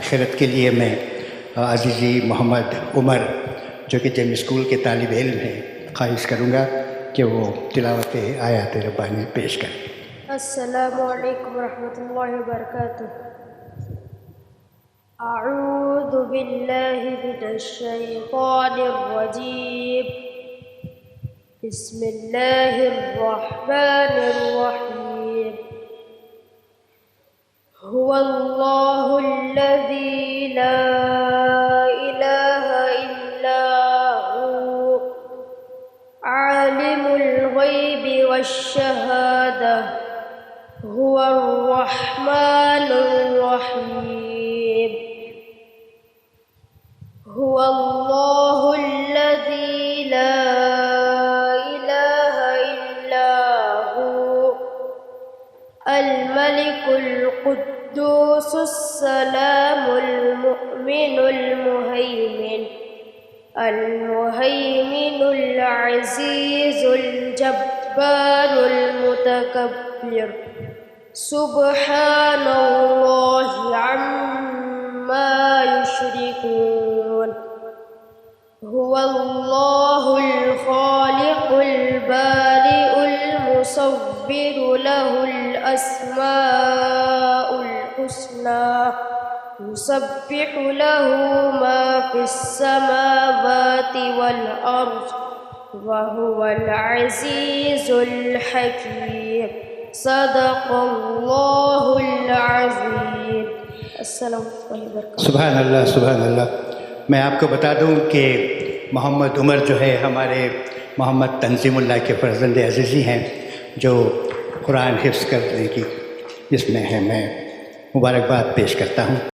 खैरत के लिए मैं अज़ीज़ी मोहम्मद उमर जो कि जेम स्कूल के तालिब इल्म हैं ख्वाहिश करूँगा कि वो तिलावत आयात रब्बानी पेश करें। अस्सलामु अलैकुम रहमतुल्लाहि व बरकातुहू। अऊज़ु बिल्लाहि मिनश शैतानिर रजीम। बिस्मिल्लाहिर रहमानिर रहीम। हुवल्लाहुल्लज़ी ला इलाहा इल्ला हु आलिमुल ग़ैबि वश्शहादा हुवर रहमानुर रहीम। हुवल्लाहुल्लज़ी ला इलाहा इल्ला हु अल मलिकुल कुद्दूसुस सलामुल मुमिनुल मुहैमिनुल अज़ीज़ुल जब्बारुल मुतकब्बिर सुब्हानल्लाहि अम्मा युश्रिकून। हुवल्लाहुल खालिकुल बारिउल मुसव्विरु लहुल अस्माउल हुस्ना युसब्बिहु लहू मा फिस समावाति वल अर्ज़ व हुवल अज़ीज़ुल हकीम। सदक़ल्लाहुल अज़ीम। अस्सलामु अलैकुम व बरकातुहू। सुभान अल्लाह, सुभान अल्लाह। मैं आपको बता दूं कि मोहम्मद उमर जो है हमारे मोहम्मद तंज़ीमुल्लाह के फ़र्ज़ंद अज़ीज़ी हैं जो कुरान हिफ्ज़ करने की इसमें है। मैं मुबारकबाद पेश करता हूँ।